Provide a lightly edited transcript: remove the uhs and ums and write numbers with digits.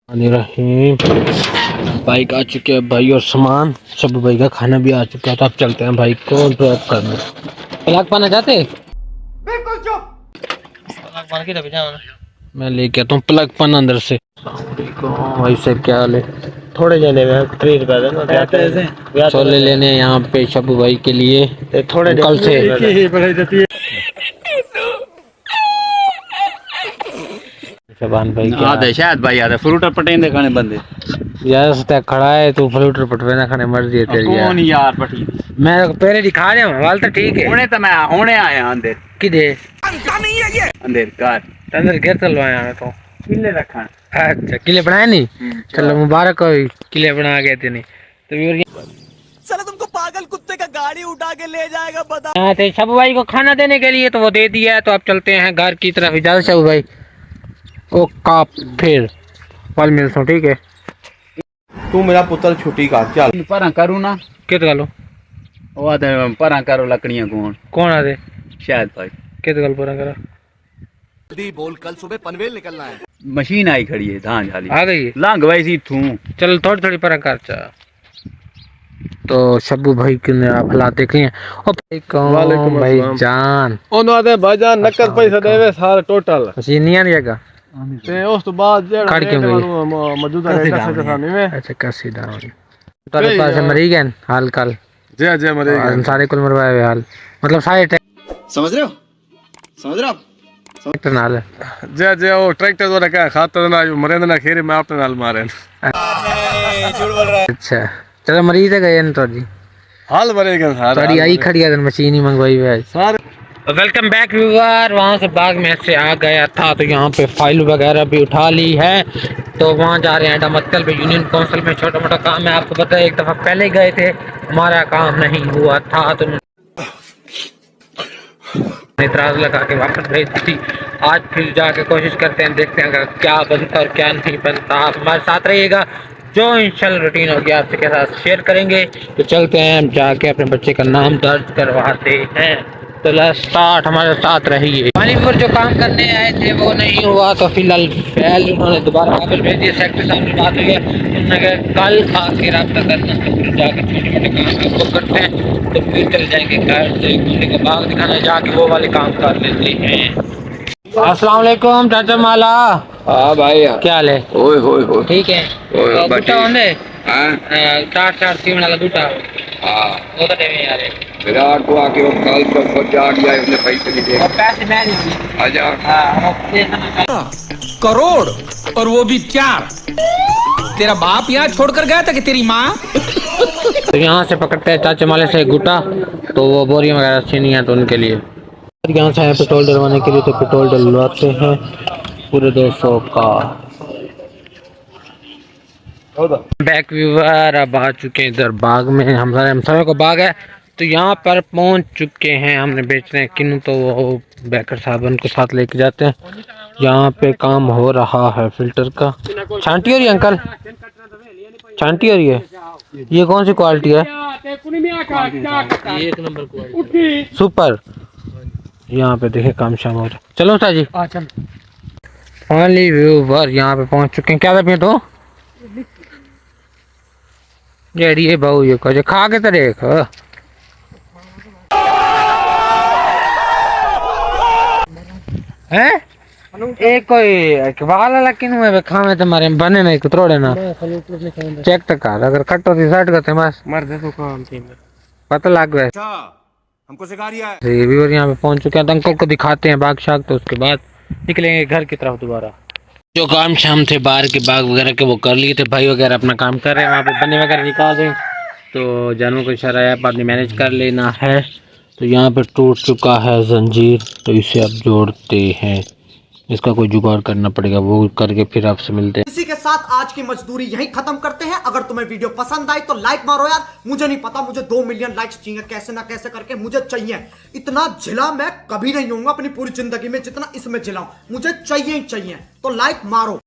रहीम bike आ चुके हैं भाई और सामान सब भाई का खाना भी आ चुका है। तो अब चलते हैं भाई को ड्रॉप करने। पलक पाना चाहते? बिल्कुल चुप। मैं लेके आता हूँ प्लग पन अंदर से। भाई से क्या हाल है? थोड़े जने में 3 रुपए देना छोले लेने यहाँ पे शबू भाई के लिए थोड़े कल से शबान भाई क्या आधे शायद भाई आधे फ्रूटर पटेंदे खाने बंदे यार सत्या खड़ा है तू फ्रूटर पटवे ना खाने मर्जी है तेरी यार। कौन यार पटी मैं पहले दिखा रहा हूँ वाल तो ठीक है। हुने तो मैं हुने आया अंदर किधे नहीं है ये अंदर कार अंदर घर चलवाया मैं तो किले रखा। अच्छा किले बनाए नहीं चलो मुबारक हो किले बना गए थे नहीं तो साला तुमको पागल कुत्ते का गाड़ी उठा के ले जाएगा बता। हाँ थे शबू भाई को खाना देने के लिए तो वो दे दिया है। तो अब चलते हैं घर की तरफ। इजाजत शबू भाई ओ का फिर कल मिलता हूँ ठीक है। तू मेरा पुत्र छुट्टी का चल पर करूँ ना कित गलो वो आधे पर करो लकड़ियां कौन आ दे शायद भाई कित गल पूरा करा जल्दी बोल कल सुबह पनवेल निकलना है। मशीन आई खड़ी है धान झाली आ गई लांग भाई सी थू चल थोड़ी थोड़ी पर कर चा। तो शब्बू भाई ने आप हालात देख लिए ओ भाई कौन भाई जान ओनो भाईजान नकद पैसा देवे सारे टोटल मशीन नहीं आएगा ते उस तो बाद खड़ क्यों गई मौजूदा रेट से सामने में अच्छा कैसी डाउन तेरे पास मरी गए हाल कल जय जय मरे सारे कुल मरवाए हुए हाल मतलब सारे समझ रहे हो ट्रैक्टर नाल जय जय वो ट्रैक्टर वाला क्या खाता ना मरे ना खेरे मैं अपने नाल मारे अच्छा चलो मरीज है गए तो जी हाल मरेगा सारे थोड़ी आई खड़ी है मशीन ही मंगवाई हुई है सारे। Welcome back viewer. वहाँ से बाग में से आ गया था तो यहाँ पे फाइल वगैरह भी उठा ली है। तो वहाँ जा रहे हैं डमक्कल पे यूनियन काउंसिल में छोटा मोटा काम है। आपको पता है एक दफ़ा पहले गए थे हमारा काम नहीं हुआ था तो इतराज लगा के वापस भेज दी थी। आज फिर जाके कोशिश करते हैं देखते हैं अगर क्या बनता और क्या नहीं बनता। आप हमारे साथ रहिएगा जो इंशाल्लाह रूटीन होगी आपसे के साथ शेयर करेंगे। तो चलते हैं हम जाके अपने बच्चे का नाम दर्ज करवाते हैं। तो स्टार्ट हमारे साथ रहिए। पानीपुर जो काम करने आए थे वो नहीं हुआ तो फिलहाल उन्होंने दोबारा काबिल भेज दिया। सेक्रेटरी साहब से बात हुई है उन्होंने कहा कल आके रब्ता करना तो फिर जाके छोटे मोटे काम आपको करते हैं तो फिर चले जाएंगे घर से घूमने का बाग दिखाने जाके वो वाले काम कर लेते हैं। अस्सलाम वालेकुम चाचा माला। हाँ भाई क्या हाल है? ओए होए होए ठीक है ओए बूटा होंगे हां चार तीन वाला बूटा हां वो तो नहीं यार विराट को आके वो कल को पहुंचा गया उसने पैसे नहीं दिए और पैसे मैं नहीं दिए। आजा हाँ करोड़ और वो भी 4। तेरा बाप यहाँ छोड़कर गया था कि तेरी माँ? तो यहाँ से पकड़ते हैं चाचे माले से गुटा तो वो बोरियां वगैरह छीनी है तो उनके लिए यहाँ से पेट्रोल डलवाने के लिए तो पेट्रोल डलवाते हैं पूरे 200 का। बैक व्यूअर अब आ चुके हैं इधर बाग में। हमारे को बाग है तो यहाँ पर पहुँच चुके हैं। हमने बेचने किन्नू तो वो बैकर साहब उनको साथ लेके जाते हैं। यहाँ पे काम हो रहा है फिल्टर का। छांटी हो रही है अंकल? छांटी हो रही है। ये कौन सी क्वालिटी है? एक नंबर क्वालिटी सुपर। यहाँ पे देखे काम शाम हो रहा है। चलो उस्ताद जी फाइनली व्यूअर यहाँ पे पहुँच चुके हैं। क्या था पिया तो जेडी बहु ये कहे खा के तो देख हैं एक कोई वाला लेकिन मैं खावे तुम्हारे बने नहीं कुतरोड़े ना चेक तो कर अगर कटो थी शर्ट करते बस मर दे तो काम थी पता लग गया हमको सिखा रिया है। ये भी और यहाँ पे पहुंच चुके हैं तो अंकल को दिखाते हैं बाग शाग तो उसके बाद निकलेंगे घर की तरफ दोबारा। जो काम शाम थे बाहर के बाग वगैरह के वो कर लिए थे। भाई वगैरह अपना काम कर रहे हैं वहाँ पे बने वगैरह निकाल रहे हैं तो जानवरों को इशारा है आपने मैनेज कर लेना है। तो यहाँ पे टूट चुका है जंजीर तो इसे अब जोड़ते हैं। इसका कोई जुगाड़ करना पड़ेगा वो करके फिर आपसे मिलते हैं। इसी के साथ आज की मजदूरी यहीं खत्म करते हैं। अगर तुम्हें वीडियो पसंद आई तो लाइक मारो यार। मुझे नहीं पता मुझे 2 मिलियन लाइक्स चाहिए कैसे ना कैसे करके मुझे चाहिए। इतना झिला मैं कभी नहीं होऊंगा अपनी पूरी जिंदगी में जितना इसमें झिलाऊं। मुझे चाहिए ही चाहिए तो लाइक मारो।